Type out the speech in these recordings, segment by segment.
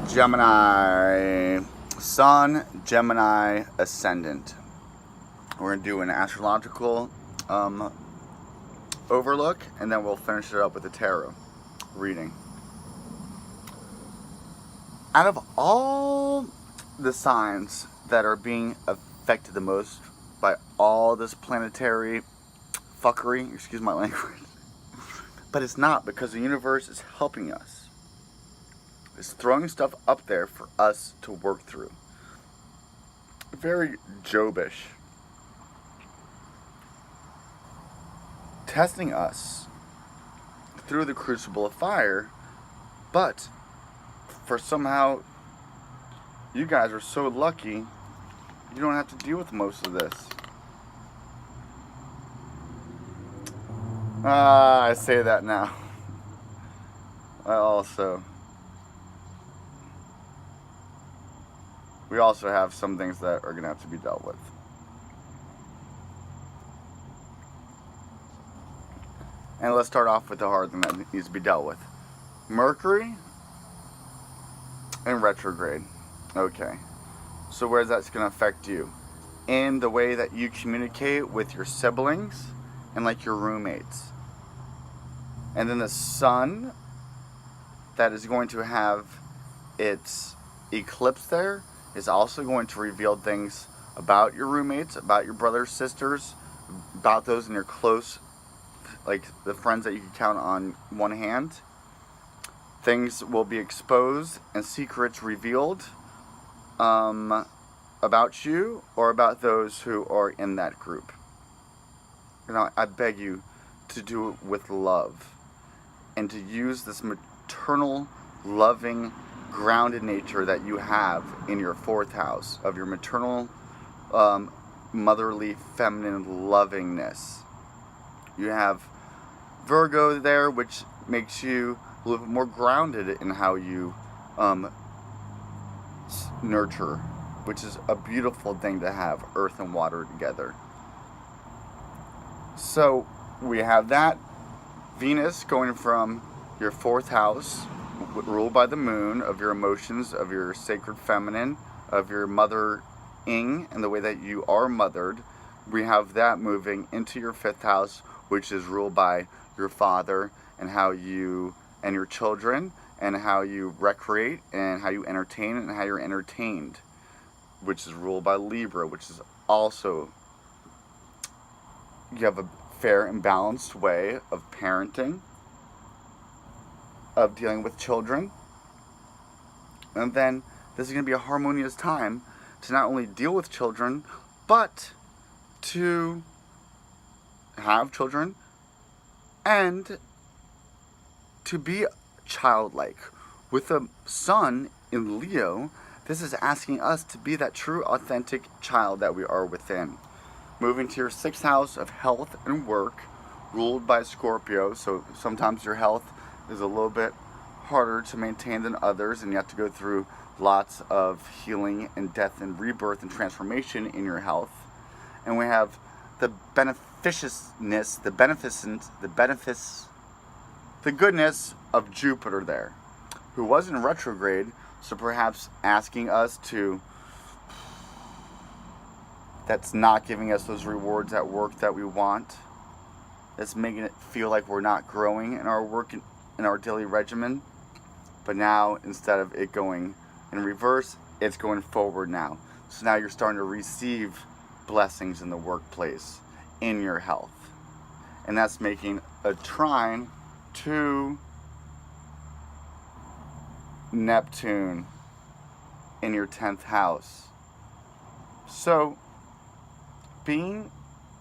Gemini Sun, Gemini Ascendant. We're going to do an astrological overlook, and then we'll finish it up with a tarot reading. Out of all the signs that are being affected the most by all this planetary fuckery, excuse my language, but it's not, because the universe is helping us. It's throwing stuff up there for us to work through. Very Jobish. Testing us through the crucible of fire, but for somehow you guys are so lucky you don't have to deal with most of this. I say that now. We also have some things that are going to have to be dealt with. And let's start off with the hard thing that needs to be dealt with. Mercury in retrograde. Okay. So where's that going to affect you? In the way that you communicate with your siblings and like your roommates. And then the sun that is going to have its eclipse there is also going to reveal things about your roommates, about your brothers, sisters, about those in your close, like the friends that you can count on one hand. Things will be exposed and secrets revealed about you or about those who are in that group. I beg you to do it with love and to use this maternal, loving, grounded nature that you have in your fourth house of your maternal, motherly, feminine lovingness. You have Virgo there, which makes you a little bit more grounded in how you nurture, which is a beautiful thing to have, earth and water together. So we have that Venus going from your fourth house, ruled by the moon, of your emotions, of your sacred feminine, of your mothering and the way that you are mothered. We have that moving into your fifth house, which is ruled by your father and how you and your children and how you recreate and how you entertain and how you're entertained, which is ruled by Libra, which is also, you have a fair and balanced way of parenting, of dealing with children. And then this is going to be a harmonious time to not only deal with children, but to have children and to be childlike. With the sun in Leo, this is asking us to be that true, authentic child that we are within. Moving to your sixth house of health and work, ruled by Scorpio, so sometimes your health is a little bit harder to maintain than others, and you have to go through lots of healing and death and rebirth and transformation in your health. And we have the beneficiousness, the goodness of Jupiter there, who was in retrograde, so perhaps asking us to, that's not giving us those rewards at work that we want. That's making it feel like we're not growing in our work, in our daily regimen. But now, instead of it going in reverse, it's going forward now. So now you're starting to receive blessings in the workplace, in your health. And that's making a trine to Neptune in your 10th house. So, being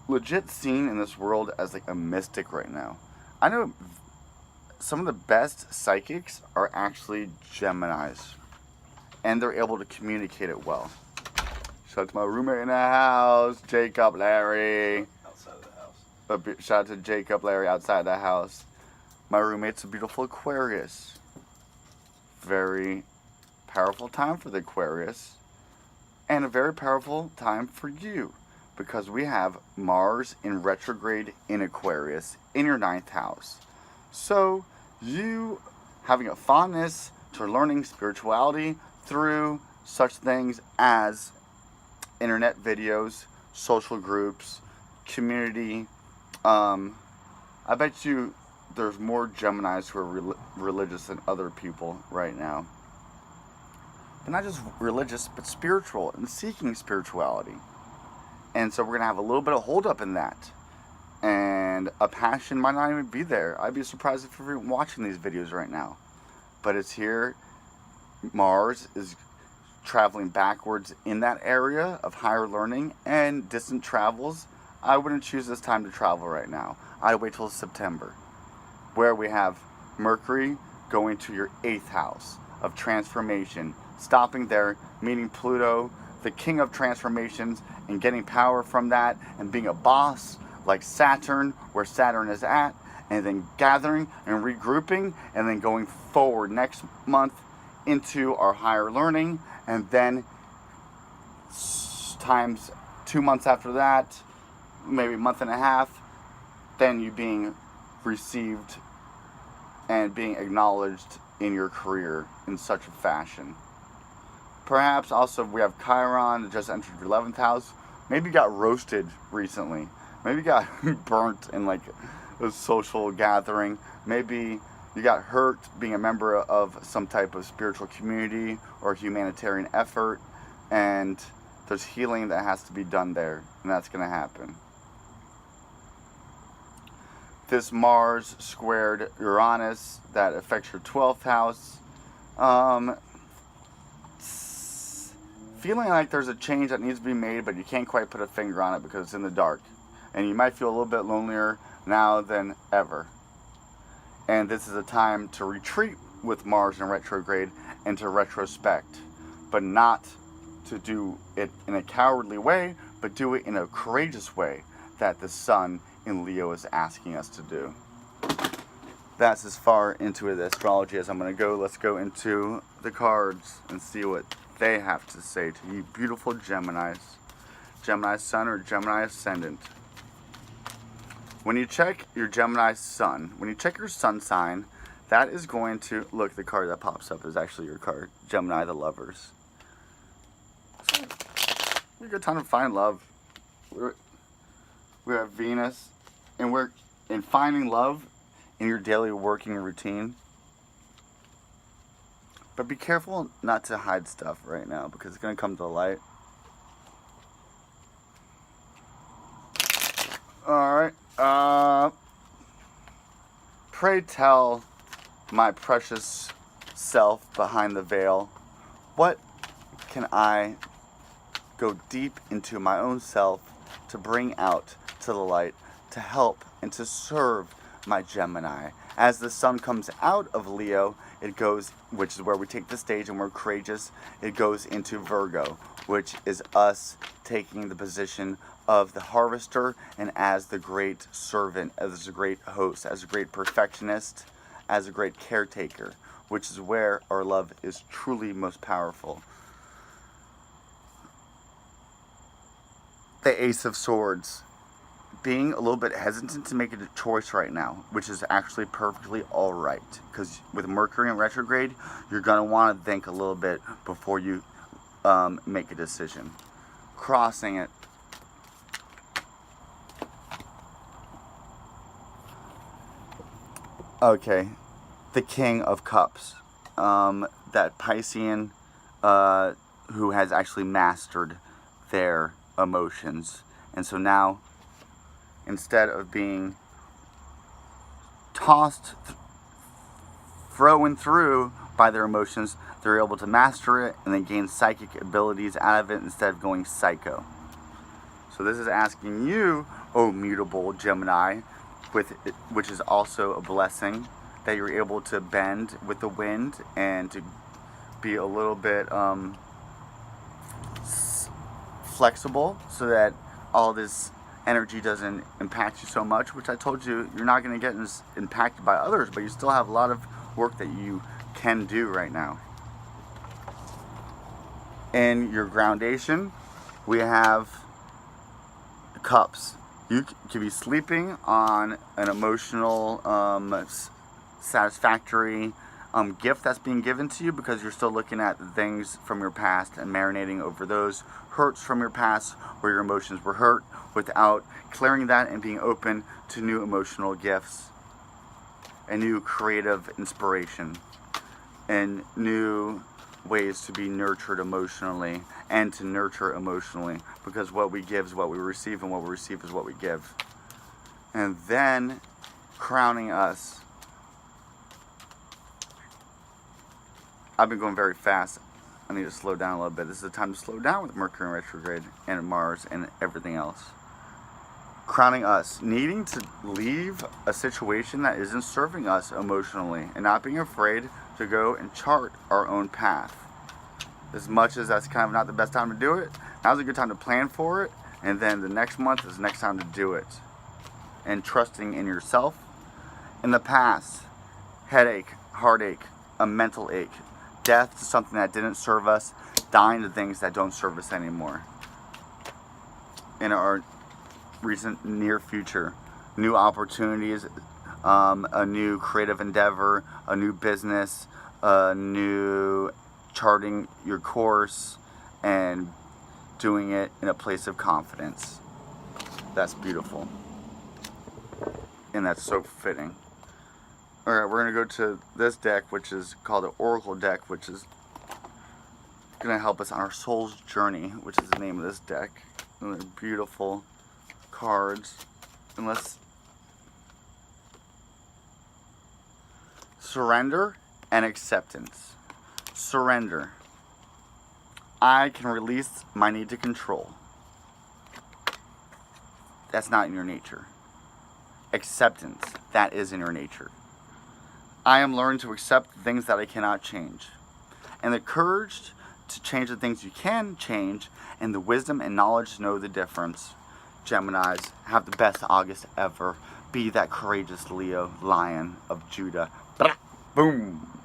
legit seen in this world as like a mystic right now. I know some of the best psychics are actually Geminis, and they're able to communicate it well. Shout out to my roommate in the house, Jacob, Larry. Outside of the house. Shout out to Jacob, Larry, outside the house. My roommate's a beautiful Aquarius. Very powerful time for the Aquarius, and a very powerful time for you, because we have Mars in retrograde in Aquarius in your 9th house. So you having a fondness to learning spirituality through such things as internet videos, social groups, community. I bet you there's more Geminis who are religious than other people right now. But not just religious, but spiritual and seeking spirituality. And so we're going to have a little bit of hold up in that. And a passion might not even be there. I'd be surprised if you're even watching these videos right now. But it's here. Mars is traveling backwards in that area of higher learning and distant travels. I wouldn't choose this time to travel right now. I'd wait till September, where we have Mercury going to your 8th house of transformation, stopping there, meeting Pluto, the king of transformations, and getting power from that, and being a boss like Saturn, where Saturn is at, and then gathering and regrouping, and then going forward next month into our higher learning, and then times 2 months after that, maybe a month and a half, then you being received and being acknowledged in your career in such a fashion. Perhaps also we have Chiron that just entered your 11th house. Maybe you got roasted recently. Maybe you got burnt in like a social gathering. Maybe you got hurt being a member of some type of spiritual community or humanitarian effort, and there's healing that has to be done there, and that's going to happen. This Mars squared Uranus that affects your 12th house. Feeling like there's a change that needs to be made, but you can't quite put a finger on it because it's in the dark. And you might feel a little bit lonelier now than ever. And this is a time to retreat with Mars in retrograde and to retrospect. But not to do it in a cowardly way, but do it in a courageous way that the Sun in Leo is asking us to do. That's as far into the astrology as I'm going to go. Let's go into the cards and see what they have to say to you beautiful Geminis. Gemini Sun or Gemini Ascendant. When you check your Gemini Sun, when you check your Sun sign, that is going to, look, the card that pops up is actually your card, Gemini the Lovers. So, it's a good time to find love. We have Venus, and we're in finding love in your daily working routine. But be careful not to hide stuff right now because it's going to come to light. Alright. Pray tell my precious self behind the veil, what can I go deep into my own self to bring out to the light, to help and to serve my Gemini? As the Sun comes out of Leo, it goes, which is where we take the stage and we're courageous, it goes into Virgo, which is us taking the position of the harvester and as the great servant, as a great host, as a great perfectionist, as a great caretaker, which is where our love is truly most powerful. The Ace of Swords. Being a little bit hesitant to make a choice right now, which is actually perfectly alright. Because with Mercury in retrograde, you're going to want to think a little bit before you make a decision. Crossing it. Okay. The King of Cups. That Piscean who has actually mastered their emotions. And so now, instead of being tossed, thrown through by their emotions, they're able to master it and then gain psychic abilities out of it instead of going psycho. So this is asking you, oh mutable Gemini, which is also a blessing, that you're able to bend with the wind and to be a little bit flexible so that all this energy doesn't impact you so much, which I told you you're not going to get impacted by others, but you still have a lot of work that you can do right now. In your groundation, we have cups. You could be sleeping on an emotional, satisfactory gift that's being given to you, because you're still looking at things from your past and marinating over those hurts from your past where your emotions were hurt, without clearing that and being open to new emotional gifts and new creative inspiration and new ways to be nurtured emotionally and to nurture emotionally, because what we give is what we receive, and what we receive is what we give. And then crowning us, I've been going very fast. I need to slow down a little bit. This is the time to slow down with Mercury in retrograde and Mars and everything else. Crowning us, needing to leave a situation that isn't serving us emotionally and not being afraid to go and chart our own path. As much as that's kind of not the best time to do it, now's a good time to plan for it, and then the next month is the next time to do it. And trusting in yourself. In the past, headache, heartache, a mental ache, death to something that didn't serve us, dying to things that don't serve us anymore. In our recent near future, new opportunities, a new creative endeavor, a new business, a new charting your course and doing it in a place of confidence. That's beautiful. And that's so fitting. Alright, we're going to go to this deck, which is called the Oracle deck, which is going to help us on our soul's journey, which is the name of this deck. And they're beautiful cards. And let's surrender and acceptance. Surrender. I can release my need to control. That's not in your nature. Acceptance. That is in your nature. I am learning to accept the things that I cannot change. And the courage to change the things you can change, and the wisdom and knowledge to know the difference. Geminis, have the best August ever. Be that courageous Leo, Lion of Judah. Boom!